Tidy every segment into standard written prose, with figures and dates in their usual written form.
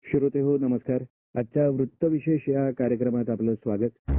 श्रोते हो नमस्कार. आजच्या वृत्तविशेष या कार्यक्रमात आपलं स्वागत.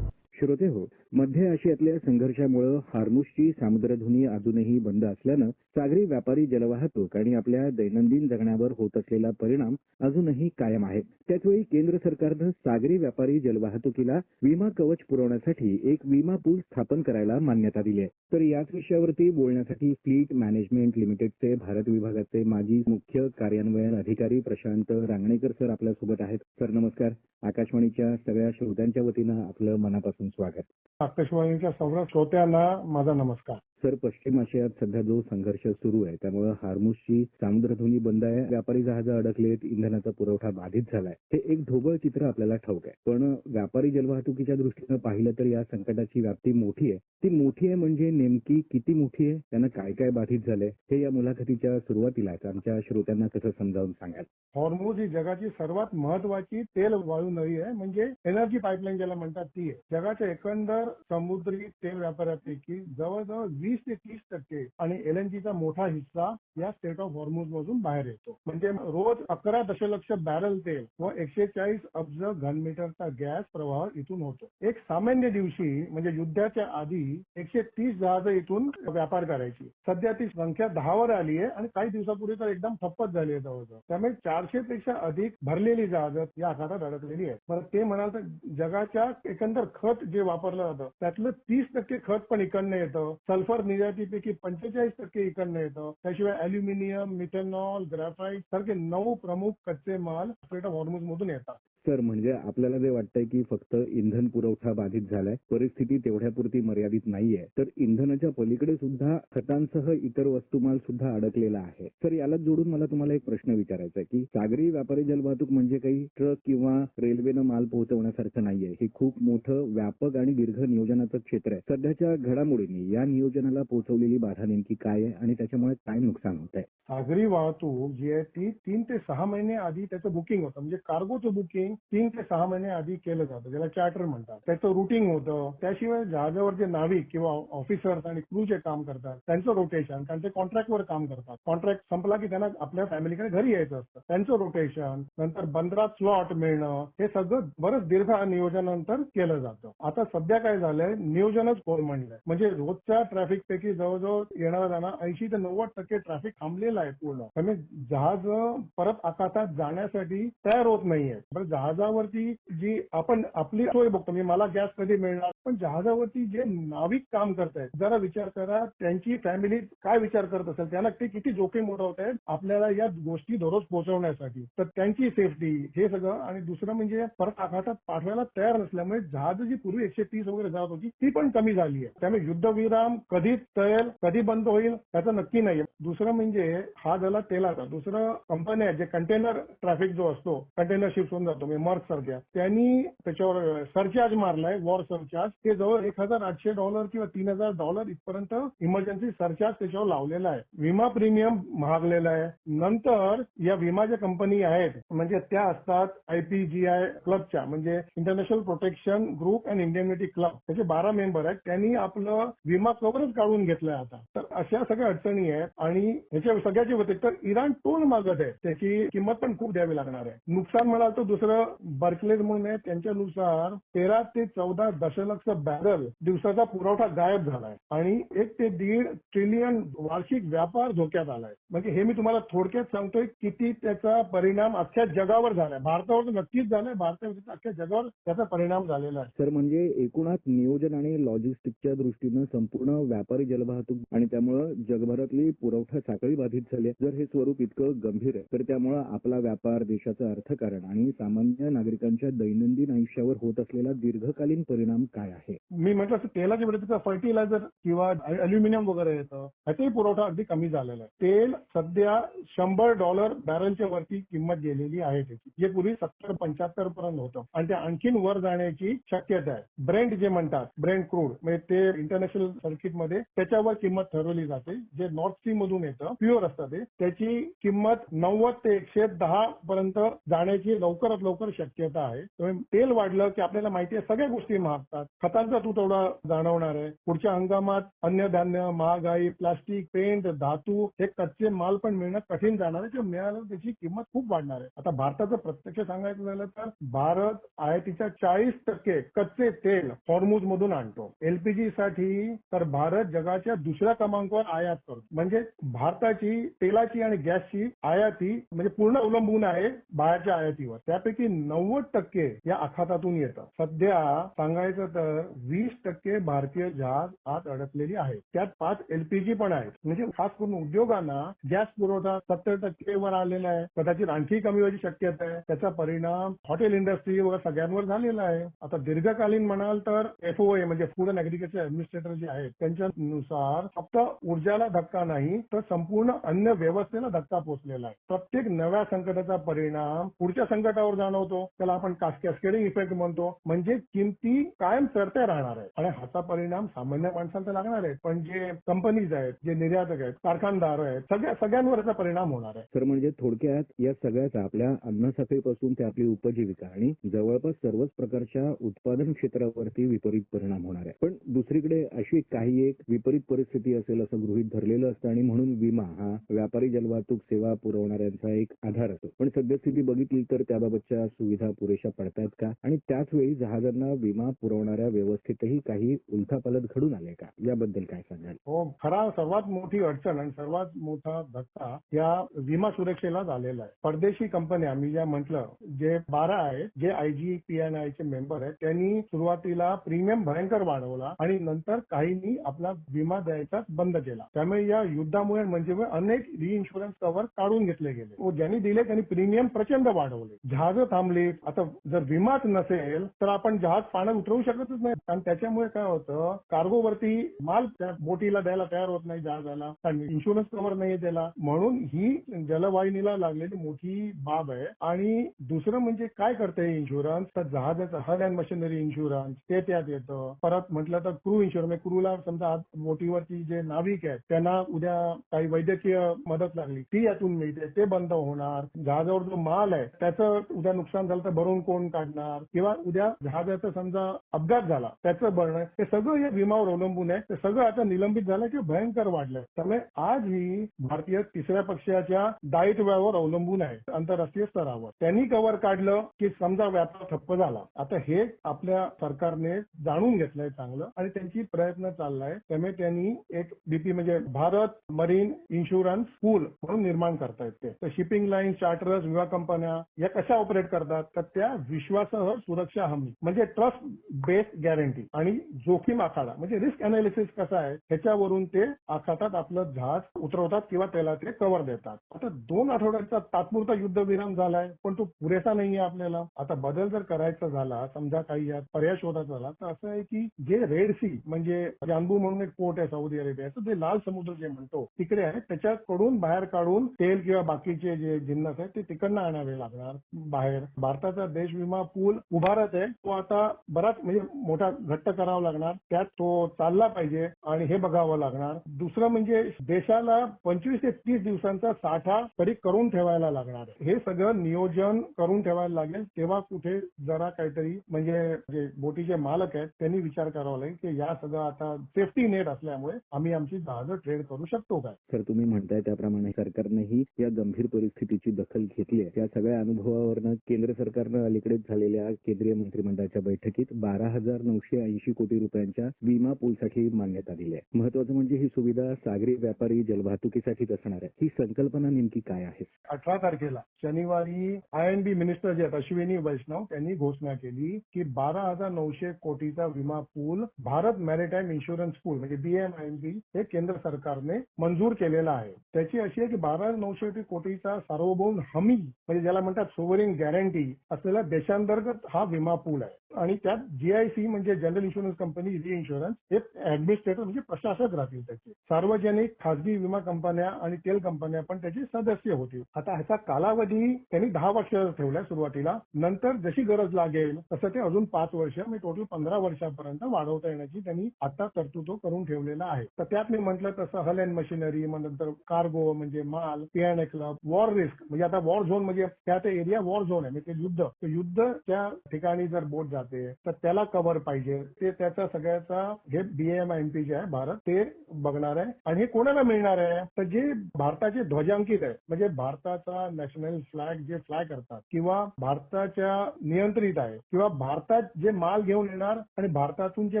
श्रोते हो, मध्य आशियातल्या संघर्षामुळे हार्मुसची सामुद्रधुनी अजूनही बंद असल्यानं सागरी व्यापारी जलवाहतूक आणि आपल्या दैनंदिन जगण्यावर होत असलेला परिणाम अजूनही कायम आहे. त्याचवेळी केंद्र सरकारनं सागरी व्यापारी जलवाहतुकीला विमा कवच पुरवण्यासाठी एक विमा पूल स्थापन करायला मान्यता दिली आहे. तर याच विषयावरती बोलण्यासाठी फ्लीट मॅनेजमेंट लिमिटेडचे भारत विभागाचे माजी मुख्य कार्यान्वयन अधिकारी प्रशांत रांगणेकर सर आपल्यासोबत आहेत. सर नमस्कार. आकाशवाणीच्या सगळ्या श्रोत्यांच्या वतीनं आपलं मनापासून स्वागत. आकाशवाणीच्या सर्व श्रोत्यांना माझा नमस्कार. सर, पश्चिम आशियात सध्या जो संघर्ष सुरू आहे त्यामुळे हार्मुसची सामुद्रधुनी बंद आहे, व्यापारी जहाजं अडकलेत, इंधनाचा पुरवठा बाधित झालाय. हे एक ढोबळ चित्र आपल्याला ठाऊक आहे. पण व्यापारी जलवाहतुकीच्या दृष्टीनं पाहिलं तर या संकटाची व्याप्ती मोठी आहे. ती मोठी आहे म्हणजे नेमकी किती मोठी आहे, त्यांना काय काय बाधित झालंय, हे या मुलाखतीच्या सुरुवातीलाच आमच्या श्रोत्यांना कसं समजावून सांगाल? हॉर्मुझ ही जगाची सर्वात महत्वाची तेल वाळू नळी आहे, म्हणजे एनर्जी पाईपलाईन ज्याला म्हणतात ती आहे. जगाच्या एकंदर समुद्री तेल व्यापारापैकी जवळजवळ 20 ते 30% आणि एलएनजीचा मोठा हिस्सा या स्टेट ऑफ हॉर्मुझ मधून बाहेर येतो. म्हणजे रोज 11 दशलक्ष बॅरल तेल व 140 अब्ज घनमीटरचा गॅस प्रवाह इथून होतो. एक सामान्य दिवशी म्हणजे युद्धाच्या आधी 130 जहाजं इथून व्यापार करायची. सध्या ती संख्या 10 वर आली आहे आणि काही दिवसापूर्वी तर एकदम ठप्पच झाली आहे जवळजवळ. त्यामुळे 400 पेक्षा अधिक भरलेली जहाजं या आखातात अडकलेली आहेत. बरं, ते म्हणाल तर जगाच्या एकंदर खत जे वापरलं जातं त्यातलं 30% खत पण इकडनं येतं. सल्फर निर्यातीपैकी 45% इकडनं येतं. त्याशिवाय अॅल्युमिनियम, मिथेनॉल, ग्रॅफाईट सारखे 9 प्रमुख कच्चे माल स्ट्रेट ऑफ हॉर्मुझ मधून येतात. सर, म्हणजे आपल्याला जे वाटतंय की फक्त इंधन पुरवठा बाधित झालाय, परिस्थिती तेवढ्यापुरती मर्यादित नाहीये, तर इंधनाच्या पलीकडे सुद्धा खतांसह इतर वस्तुमाल सुद्धा अडकलेला आहे. सर, यालाच जोडून मला तुम्हाला एक प्रश्न विचारायचा आहे की सागरी व्यापारी जलवाहतूक म्हणजे काही ट्रक किंवा रेल्वेनं माल पोहोचवण्यासारखं नाहीये. हे खूप मोठं, व्यापक आणि दीर्घ नियोजनाचं क्षेत्र आहे. सध्याच्या घडामोडींनी या नियोजनाला पोहोचवलेली बाधा नेमकी काय आहे आणि त्याच्यामुळे काय नुकसान होत आहे? सागरी वाहतूक जी आहे ती 3 ते 6 महिने आधी त्याचं बुकिंग होतं. म्हणजे कार्गोचं बुकिंग 3 ते 6 महिने आधी केलं जातं, ज्याला चार्टर म्हणतात. त्याचं रुटिंग होतं. त्याशिवाय जहाजावर जे नाविक किंवा ऑफिसर्स आणि क्रू जे काम करतात त्यांचं रोटेशन, कारण ते कॉन्ट्रॅक्टवर काम करतात. कॉन्ट्रॅक्ट संपला की त्यांना आपल्या फॅमिलीकडे घरी यायचं असतं. त्यांचं रोटेशन, नंतर बंदरात स्लॉट मिळणं, हे सगळं बरंच दीर्घ नियोजनानंतर केलं जातं. आता सध्या काय झालंय, नियोजनच कोलमडलंय. म्हणजे रोजच्या ट्रॅफिक पैकी जवळजवळ येणारा जाणार 80 ते 90% ट्रॅफिक थांबलेलं आहे पूर्ण. त्यामुळे जहाज परत आकाशात जाण्यासाठी तयार होत नाहीये. बरं, जहाजावरती जी आपण आपली सोय बघतो, म्हणजे मला गॅस कधी मिळणार, पण जहाजावरती जे नाविक काम करतायत जरा विचार करा, त्यांची फॅमिली काय विचार करत असेल, त्यांना ते किती जोखीम उठवत आहेत आपल्याला या गोष्टी दररोज पोहोचवण्यासाठी. तर त्यांची सेफ्टी हे सगळं, आणि दुसरं म्हणजे परत आकाशात पाठवायला तयार नसल्यामुळे जहाज जी पूर्वी 130 वगैरे जात होती ती पण कमी झाली आहे. त्यामुळे युद्धविराम कधी टळेल, कधी बंद होईल त्याचं नक्की नाहीये. दुसरं म्हणजे हा झाला तेलाचा. दुसरं कंपन्या जे कंटेनर ट्रॅफिक जो असतो, कंटेनर शिप्स होऊन जातो, म्हणजे मर्क सारख्या, त्यांनी त्याच्यावर सरचार्ज मारलाय, वॉर सरचार्ज. ते जवळ $1,800 किंवा $3,000 इथपर्यंत इमर्जन्सी सरचार्ज त्याच्यावर लावलेला आहे. विमा प्रीमियम महागलेला आहे. नंतर या विमा ज्या कंपनी आहेत म्हणजे त्या असतात IPGI क्लबच्या, म्हणजे international protection group and indemnity club. त्याचे 12 मेंबर आहेत. त्यांनी आपलं विमा कव्हरच काढून घेतलंय आता. तर अशा सगळ्या अडचणी आहेत आणि ह्याच्या सगळ्याची होते. तर इराण टोल मागत आहे, त्याची किंमत पण खूप द्यावी लागणार आहे. नुकसान म्हणाल तर दुसरं बार्कलेज म्हणून आहे, त्यांच्यानुसार 13 ते 14 दशलक्ष बॅरल दिवसाचा पुरवठा गायब झालाय आणि 1 ते 1.5 ट्रिलियन वार्षिक व्यापार धोक्यात आलाय. म्हणजे हे मी तुम्हाला थोडक्यात सांगतोय किती त्याचा परिणाम अख्ख्या जगावर झालाय. भारतावर तर नक्कीच झालाय, भारतावर अख्ख्या जगावर त्याचा परिणाम झालेला आहे. सर, म्हणजे एकूणच नियोजन आणि लॉजिस्टिकच्या दृष्टीनं संपूर्ण व्यापारी जलवाहतूक आणि त्यामुळे जगभरातली पुरवठा साखळी बाधित झाली आहे. जर हे स्वरूप इतकं गंभीर आहे तर त्यामुळे आपला व्यापार, देशाचं अर्थकारण आणि सामान्य नागरिकांच्या दैनंदिन आयुष्यावर होत असलेला दीर्घकालीन परिणाम काय आहे? मी म्हटलं असं तेलाच्या वेळेस फर्टिलायझर किंवा अॅल्युमिनियम वगैरे येतं, ह्याचाही पुरवठा अगदी कमी झालेला आहे. तेल सध्या $100 बॅरलच्या वरती किंमत गेलेली आहे त्याची, जे पूर्वी 70-75 पर्यंत होतं आणि ते आणखीन वर जाण्याची शक्यता आहे. ब्रेंट जे म्हणतात, ब्रेंट क्रूड, म्हणजे ते इंटरनॅशनल सर्किटमध्ये त्याच्यावर किंमत ठरवली जाते. जे नॉर्थ सी मधून येतं, प्युअर असतं ते, त्याची किंमत 90 ते 110 पर्यंत जाण्याची लवकरात लवकर शक्यता आहे. त्यामुळे तेल वाढलं की आपल्याला माहिती आहे सगळ्या गोष्टी महागतात. खतांचा तुटवडा जाणवणार आहे. पुढच्या हंगामात अन्नधान्य, महागाई, प्लास्टिक, पेंट, धातू हे कच्चे माल पण मिळणं कठीण जाणार आहे. किंवा मिळालं त्याची किंमत खूप वाढणार आहे. आता भारताचं प्रत्यक्ष सांगायचं झालं तर भारत आयातीच्या 40% कच्चे तेल हॉर्मुझ मधून आणतो. एलपीजी साठी तर भारत जगाच्या दुसऱ्या क्रमांकावर आयात करतो. म्हणजे भारताची तेलाची आणि गॅसची आयाती म्हणजे पूर्ण अवलंबून आहे बाहेरच्या आयातीवर. त्यापैकी 90% या आखातातून येतं. सध्या सांगायचं तर 20% भारतीय जहाज आत अडकलेली आहेत. त्यात 5 एलपीजी पण आहेत. म्हणजे खास करून उद्योगांना गॅस पुरवठा 70% वर आलेला आहे. कदाचित आणखी कमी व्हायची शक्यता आहे. त्याचा परिणाम हॉटेल इंडस्ट्री व सगळ्यांवर झालेला आहे. आता दीर्घकालीन म्हणाल तर एफओए म्हणजे फूड अँड ऍग्रीकल्चर ऍडमिनिस्ट्रेटर जे आहेत त्यांच्यानुसार फक्त ऊर्जाला धक्का नाही तर संपूर्ण अन्न व्यवस्थेला धक्का पोहोचलेला आहे. प्रत्येक नव्या संकटाचा परिणाम पुढच्या संकटावर जाणवतो. त्याला आपण कॅस्केडिंग इफेक्ट म्हणतो. म्हणजे किमती कायम चढत्या राहणार आहेत आणि ह्याचा परिणाम सामान्य माणसाला तर लागणार आहे. पण जे कंपनीज आहेत, जे निर्यातक आहेत, कारखानदार आहेत, सगळ्यांवर याचा परिणाम होणार आहे. तर म्हणजे थोडक्यात या सगळ्याचा आपल्या अन्नसाखळीपासून ते आपली उपजीविका आणि जवळपास सर्वच प्रकारच्या उत्पादन क्षेत्रावरती विपरीत परिणाम होणार आहे. पण दुसरीकडे अशी काही एक विपरीत परिस्थिती असेल असं गृहीत धरलेलं असतं आणि म्हणून विमा हा व्यापारी जलवाहतूक सेवा पुरवणाऱ्यांचा एक आधार असतो. पण सद्यस्थिती बघितली तर त्याबाबतच्या सुविधा पुरेशा पडतायत का? आणि त्याच वेळी जहाजांना विमा पुरवणाऱ्या व्यवस्थेतही काही उलथापालट घडून आले का? याबद्दल काय सांगाल? हो, खरा सर्वात मोठी अडचण आणि सर्वात मोठा धक्का या विमा सुरक्षेला झालेला आहे. परदेशी कंपन्या मी ज्या म्हटलं जे 12 आहेत, जे IGPNI चे मेंबर आहेत, त्यांनी सुरुवातीला प्रीमियम भयंकर वाढवला आणि नंतर काहींनी आपला विमा द्यायचा बंद केला. त्यामुळे या युद्धामुळे म्हणजे अनेक रिइन्शुरन्स कव्हर काढून घेतले गेले. ज्यांनी दिले त्यांनी प्रीमियम प्रचंड वाढवले. जहाजं थांबली. आता जर विमाच नसेल तर आपण जहाज पाण्यात उतरवू शकतच नाही. आणि त्याच्यामुळे काय होतं, कार्गोवरती माल त्या बोटीला द्यायला तयार होत नाही जहाजाला, कारण इन्शुरन्स कव्हर नाही त्याला. म्हणून ही जलवाहिनीला लागलेली मोठी बाब आहे. आणि दुसरं म्हणजे काय करते इन्शुरन्स, तर जहाजाचं हल अँड मशिनरी इन्शुरन्स ते त्यात येतं. परत म्हटलं तर क्रू इन्शुरन्स, क्रूला समजा बोटीवरती जे नाविक आहेत त्यांना उद्या काही वैद्यकीय मदत लागली ती यातून मिळते, ते बंद होणार. जहाजावर जो माल आहे त्याचं उद्या नुकसान झालं तर भरून कोण काढणार, किंवा उद्या जहाजाचा समजा अपघात झाला त्याचं भरणं, हे सगळं या विमावर अवलंबून आहे. ते सगळं आता निलंबित झालं किंवा भयंकर वाढलंय. त्यामुळे आज ही भारतीय तिसऱ्या पक्षाच्या दायित्वावर अवलंबून आहे आंतरराष्ट्रीय स्तरावर. त्यांनी कव्हर काढलं की समजा व्यापार ठप्प झाला. आता हे आपल्या सरकारने जाणून घेतलंय चांगलं आणि त्यांची प्रयत्न चाललाय. त्यामुळे त्यांनी एक बीपी म्हणजे भारत मरीन इन्शुरन्स पूल म्हणून निर्माण करतायत. ते तर शिपिंग लाईन, चार्टर्स, विमा कंपन्या या कशा ऑपरेट करतात, तर त्या विश्वासार्ह सुरक्षा हमी म्हणजे ट्रस्ट बेस्ड गॅरंटी आणि जोखीम आखाडा म्हणजे रिस्क अनालिसिस कसा आहे ह्याच्यावरून ते आखातात आपलं जहाज उतरवतात किंवा त्याला ते कव्हर देतात. आता 2 आठवड्याचा तात्पुरता युद्धविराम झालाय पण तो पुरेसा नाहीये आपल्याला. आता बदल जर करायचा झाला, समजा काही यात पर्याय शोधायचा झाला, तर असं आहे की जे रेड सी म्हणजे जान्बू म्हणून एक पोर्ट आहे सौदी अरेबियाचं, जे लाल समुद्र जे म्हणतो तिकडे आहे, त्याच्याकडून बाहेर काढून तेल किंवा बाकीचे जे जिन्नस आहेत ते तिकडनं आणावे लागणार बाहेर. भारताचा देश विमा पूल उभारत आहे. तो आता बराच म्हणजे मोठा घट्ट करावा लागणार. त्यात तो चालला पाहिजे आणि हे बघावं लागणार. दुसरं म्हणजे देशाला 25 ते 30 दिवसांचा साठा तरी करून ठेवायला लागणार. हे सगळं नियोजन करून ठेवायला लागेल. तेव्हा कुठे जरा काहीतरी म्हणजे जे बोटीचे मालक आहेत त्यांनी विचार करावा लागेल की या सगळं आता सेफ्टी नेट असल्यामुळे आम्ही आमची जहाजं ट्रेड करू शकतो काय. तर तुम्ही म्हणताय त्याप्रमाणे सरकारनेही या गंभीर परिस्थितीची दखल घेतली आहे. या सगळ्या अनुभवावरनं केंद्र सरकारनं अलीकडेच झालेल्या केंद्रीय मंत्रिमंडळाच्या बैठकीत 12,980 कोटी रुपयांच्या विमा पूलसाठी मान्यता दिली आहे. महत्वाचं म्हणजे ही सुविधा सागरी व्यापारी जलवाहतुकीसाठीच असणार आहे. ही संकल्पना नेमकी काय आहे? 18 तारखेला शनिवारी INB मिनिस्टर जे आहेत अश्विनी वैष्णव त्यांनी घोषणा केली की 12,900 कोटीचा विमा पूल भारत मॅरिटाईम इन्शुरन्स पूल म्हणजे BMIMP हे केंद्र सरकारने मंजूर केलेला आहे. त्याची अशी आहे की 12,900 कोटीचा सार्वभौम हमी म्हणजे ज्याला म्हणतात सोव्हरिन गॅरंटी असलेला देशांतर्गत हा विमा पूल आहे. आणि त्यात GIC म्हणजे जनरल इन्शुरन्स कंपनी रिइन्शुरन्स हे ऍडमिनिस्ट्रेटर म्हणजे प्रशासक राहतील. त्याचे सार्वजनिक खासगी विमा कंपन्या आणि तेल कंपन्या पण त्याचे सदस्य होतील. आता ह्याचा कालावधी त्यांनी 10 वर्ष ठेवलाय सुरुवातीला. नंतर जशी गरज लागेल तसं ते अजून 5 वर्ष म्हणजे टोटल 15 वर्षापर्यंत वाढवता येण्याची त्यांनी आता तरतूद करून ठेवलेला आहे. तर त्यात मी म्हटलं तसं हल अँड मशिनरी, नंतर कार्गो म्हणजे माल, P&A क्लब, वॉर रिस्क म्हणजे आता वॉर झोन म्हणजे त्या एरिया वॉर झोन आहे म्हणजे ते युद्ध त्या ठिकाणी जर बोट जाते तर त्याला कव्हर पाहिजे ते त्याचा सगळ्याचा हे BAMIP जे आहे भारत ते बघणार आहे आणि हे कोणाला मिळणार आहे तर जे भारताचे ध्वजांकित आहे म्हणजे भारताचा नॅशनल फ्लॅग जे फ्लाय करतात किंवा भारताच्या नियंत्रित आहे किंवा भारतात जे माल घेऊन येणार आणि भारतातून जे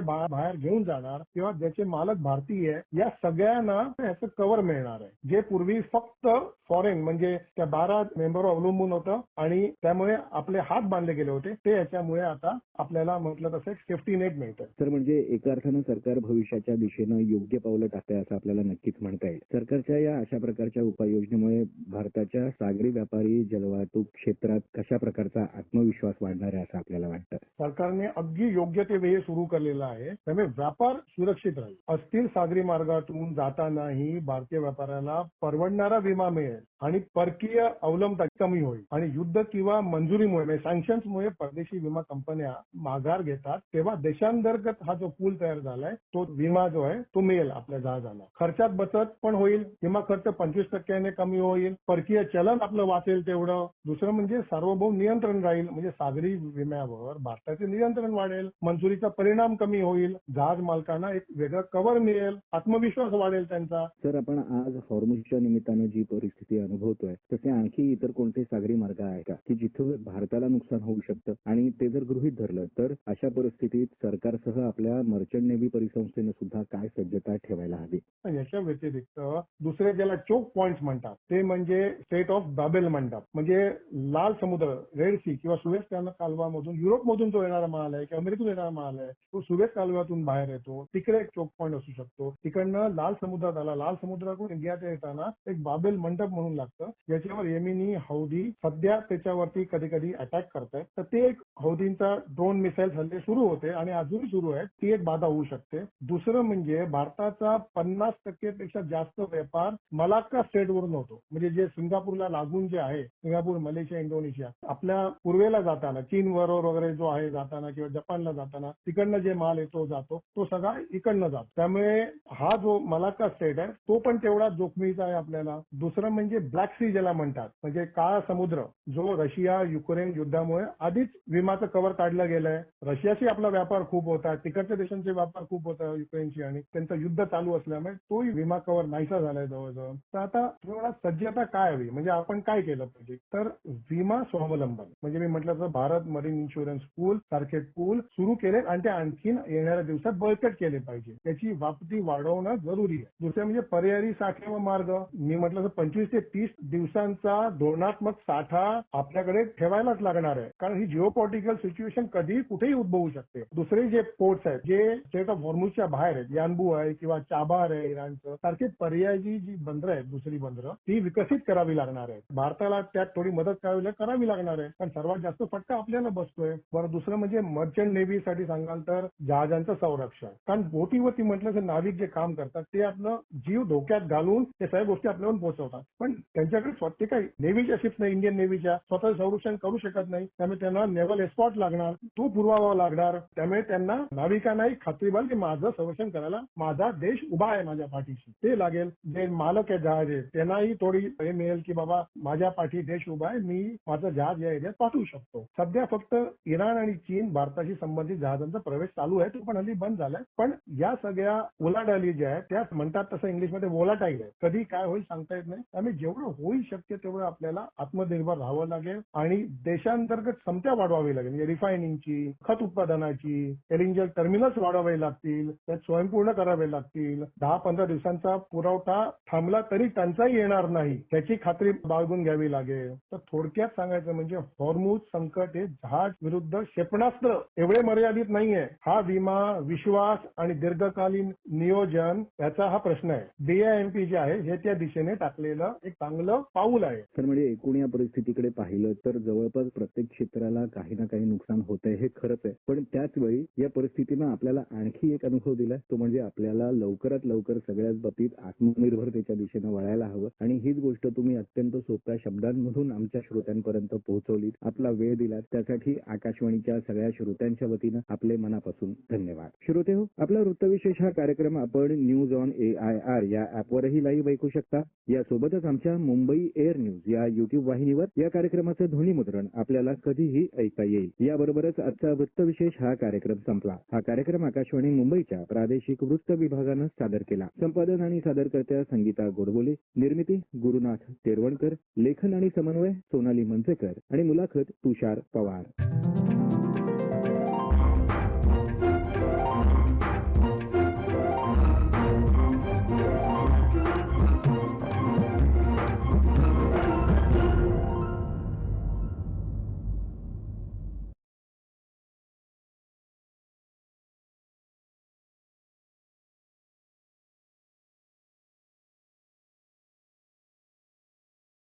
बाहेर घेऊन जाणार किंवा ज्याचे मालक भारतीय आहे या सगळ्यांना याचं कव्हर मिळणार आहे जे पूर्वी फक्त फॉरेन म्हणजे त्या 12 मेंबरवर अवलंबून होतं आणि त्यामुळे आपले हात बांधले गेले होते ते याच्यामुळे आता आपल्याला म्हटलं तसं एक सेफ्टी नेट मिळतं. तर म्हणजे एका अर्थानं सरकार भविष्याच्या दिशेनं योग्य पावलं टाकतंय असं आपल्याला नक्कीच म्हणता येईल. सरकारच्या या अशा प्रकारच्या उपाययोजनेमुळे भारताच्या सागरी व्यापारी जलवाहतूक क्षेत्रात कशा प्रकारचा आत्मविश्वास वाढणार आहे असं आपल्याला वाटतं? सरकारने अगदी योग्य ते वेळ सुरू केलेलं आहे त्यामुळे व्यापार सुरक्षित राहील. अस्थिर सागरी मार्गातून जातानाही भारतीय व्यापाऱ्याला परवडणारा विमा मिळेल आणि परकीय अवलंबता कमी होईल आणि युद्ध किंवा मंजुरीमुळे म्हणजे सँक्शन्समुळे परदेशी विमा कंपन्या माघार घेतात तेव्हा देशांतर्गत हा जो पूल तयार झालाय तो विमा जो आहे तो मिळेल आपल्या जहाजांना. खर्चात बचत पण होईल विमा खर्च 25% कमी होईल परकीय चलन आपलं वाचेल तेवढं. दुसरं म्हणजे सार्वभौम नियंत्रण राहील म्हणजे सागरी विम्यावर भारताचे नियंत्रण वाढेल मंजुरीचा परिणाम कमी होईल जहाज मालकांना एक वेगळं कव्हर मिळेल आत्मविश्वास वाढेल त्यांचा. तर आपण आज हॉर्मुझच्या निमित्तानं जी परिस्थिती अनुभवतोय तसे आणखी इतर कोणते सागरी मार्ग आहे का की जिथं भारताला नुकसान होऊ शकतं आणि ते जर गृहीत धरलं तर अशा परिस्थितीत सरकारसह आपल्या मर्चंट नेव्ही परिसंस्थेनं सुद्धा काय सज्जता ठेवायला हवी? याच्या व्यतिरिक्त दुसरे ज्याला चोक पॉइंट्स म्हणतात ते म्हणजे स्टेट ऑफ बाबेल म्हणतात म्हणजे लाल समुद्र रेड सी किंवा सुएझ कालवामधून युरोपमधून जो येणारा माल आहे किंवा अमेरिकेतून येणारा माल आहे तो सुएझ कालव्यातून बाहेर येतो तिकडे एक चोक पॉईंट असू शकतो. तिकडनं लाल समुद्रात आला लाल समुद्रातून इंडियात येताना एक बाबेल मंडप म्हणून लागतं ज्याच्यावर येमिनी हौदी सध्या त्याच्यावरती कधी कधी अटॅक करतायत तर ते एक हौदींचा ड्रोन मिसाईल हल्ले सुरू होते आणि अजूनही सुरू आहे ती एक बाधा होऊ शकते. दुसरं म्हणजे भारताचा 50% पेक्षा जास्त व्यापार मलाक्का स्टेटवरून होतो म्हणजे जे सिंगापूरला लागून जे आहे सिंगापूर मलेशिया इंडोनेशिया आपल्या पूर्वेला जाताना चीनवर वगैरे जो आहे जाताना किंवा जपानला जाताना तिकडनं जे माल येतो जातो तो सगळा इकडनं जातो त्यामुळे हा जो मलाक्का स्टेट आहे तो पण तेवढा जोखमीचा आहे आपल्याला. दुसरं म्हणजे ब्लॅक सी ज्याला म्हणतात म्हणजे काळा समुद्र जो रशिया युक्रेन युद्धामुळे आधीच विमाचं कव्हर काढलं गेलंय. रशियाशी आपला व्यापार खूप होता तिकडच्या देशांचे व्यापार खूप होता युक्रेनशी आणि त्यांचं युद्ध चालू असल्यामुळे तोही विमा कव्हर नाहीसा झालाय जवळजवळ. तर आता थोडा सज्जता काय हवी म्हणजे आपण काय केलं पाहिजे तर विमा स्वावलंबन म्हणजे मी म्हटलं तर भारत मरीन इन्शुरन्स पूल सारखे पूल सुरू केले आणि ते आणखीन येणाऱ्या दिवसात बळकट केले पाहिजे त्याची व्याप्ती वाढवणं जरुरी आहे. दुसरं म्हणजे पर्यायी साठे व मार्ग मी म्हटलं तर 25 ते 30 दिवसांचा धोरणात्मक साठा आपल्याकडे ठेवायलाच लागणार आहे कारण ही जिओपॉलिटिकल सिच्युएशन कधीही कुठेही उद्भवू शकते. दुसरे जे पोर्ट्स आहेत जे स्टेट ऑफ हॉर्मुझच्या बाहेर आहेत यानबू आहे किंवा चाबार आहे इराणचं सारखे पर्यायी जी बंदरं आहेत दुसरी बंदरं ती विकसित करावी लागणार आहे. भारताला त्यात थोडी मदत करावी लागणार आहे कारण सर्वात जास्त फटका आपल्याला बसतोय. बरं दुसरं म्हणजे मर्चंट नेव्हीसाठी सांगाल तर जहाजांचं संरक्षण कारण बोटीवरती म्हटलं तर नाविक जे काम करतात ते आपलं जीव धोक्यात घालून ते सगळ्या गोष्टी आपल्यावर पोहोचवतात पण त्यांच्याकडे स्वतः काही नेव्हीच्या शिप्स नाही इंडियन नेव्हीच्या स्वतः संरक्षण करू शकत नाही त्यामुळे त्यांना नेव्हल एस्कॉर्ट लागणार तो पुरवावा लागणार त्यामुळे त्यांना नाविकांनाही खात्री बाल की माझं संरक्षण करायला माझा देश उभा आहे माझ्या पाठीशी ते लागेल. जे मालक आहे जहाज आहे त्यांनाही थोडी हे मिळेल की बाबा माझ्या पाठी देश उभा आहे मी माझं जहाज या एरियात पाठवू शकतो. सध्या फक्त इराण आणि चीन भारताशी संबंधित जहाजांचा प्रवेश चालू आहे तो पण हल्ली बंद झालाय पण या सगळ्या उलाढाली ज्या आहेत त्या म्हणतात तसं इंग्लिशमध्ये वोलाटाईल आहे कधी काय होईल सांगता येत नाही. त्यामुळे जेवढं होईल शक्य तेवढं आपल्याला आत्मनिर्भर राहावं लागेल आणि देशांतर्गत क्षमता वाढवावी लागेल म्हणजे रिफायनिंगची खत उत्पादनाची एलएनजी टर्मिनल्स वाढवावे लागतील त्यात स्वयंपूर्ण करावे लागतील. 10-15 दिवसांचा पुरवठा थांबला तरी टंचाई येणार नाही त्याची खात्री बाळगून घ्यावी लागेल. तर थोडक्यात सांगायचं म्हणजे हॉर्मुझ संकट हे जहाज विरुद्ध क्षेपणास्त्र एवढे मर्यादित नाहीये. हा विमा विश्वास आणि दीर्घकालीन नियोजन याचा हा प्रश्न आहे. BAMP जे आहे हे त्या दिशेने टाकलेलं एक चांगलं पाऊल आहे. तर म्हणजे एकूण या परिस्थितीकडे पाहिलं तर जवळपास प्रत्येक क्षेत्राला काही ना काही नुकसान होत आहे हे खरंच आहे पण त्याच वेळी या परिस्थितीनं आपल्याला आणखी एक अनुभव दिलाय तो म्हणजे आपल्याला लवकरात लवकर सगळ्याच बाबतीत आत्मनिर्भरतेच्या दिशेनं वळायला हवं आणि हीच गोष्ट तुम्ही अत्यंत सोप्या शब्दांमधून आमच्या श्रोत्यांपर्यंत पोहोचवलीत. आपला वेळ दिलात त्यासाठी आकाशवाणीच्या सगळ्या श्रोत्यांच्या वतीनं आपले मनापासून धन्यवाद. श्रोते हो आपला वृत्तविशेष हा कार्यक्रम आपण न्यूज ऑन AIR या ऍपवरही लाईव्ह ऐकू शकता. यासोबतच आमच्या मुंबई एअर न्यूज या या युट्यूब वाहिनीवर या कार्यक्रमाचं ध्वनीमुद्रण आपल्याला कधीही ऐकता येईल. याबरोबरच आजचा वृत्तविशेष हा कार्यक्रम संपला. हा कार्यक्रम आकाशवाणी मुंबईच्या प्रादेशिक वृत्त विभागानं सादर केला. संपादन आणि सादरकर्त्या संगीता गोडबोले, निर्मिती गुरुनाथ तेरवणकर, लेखन आणि समन्वय सोनाली मंचेकर आणि मुलाखत तुषार पवार.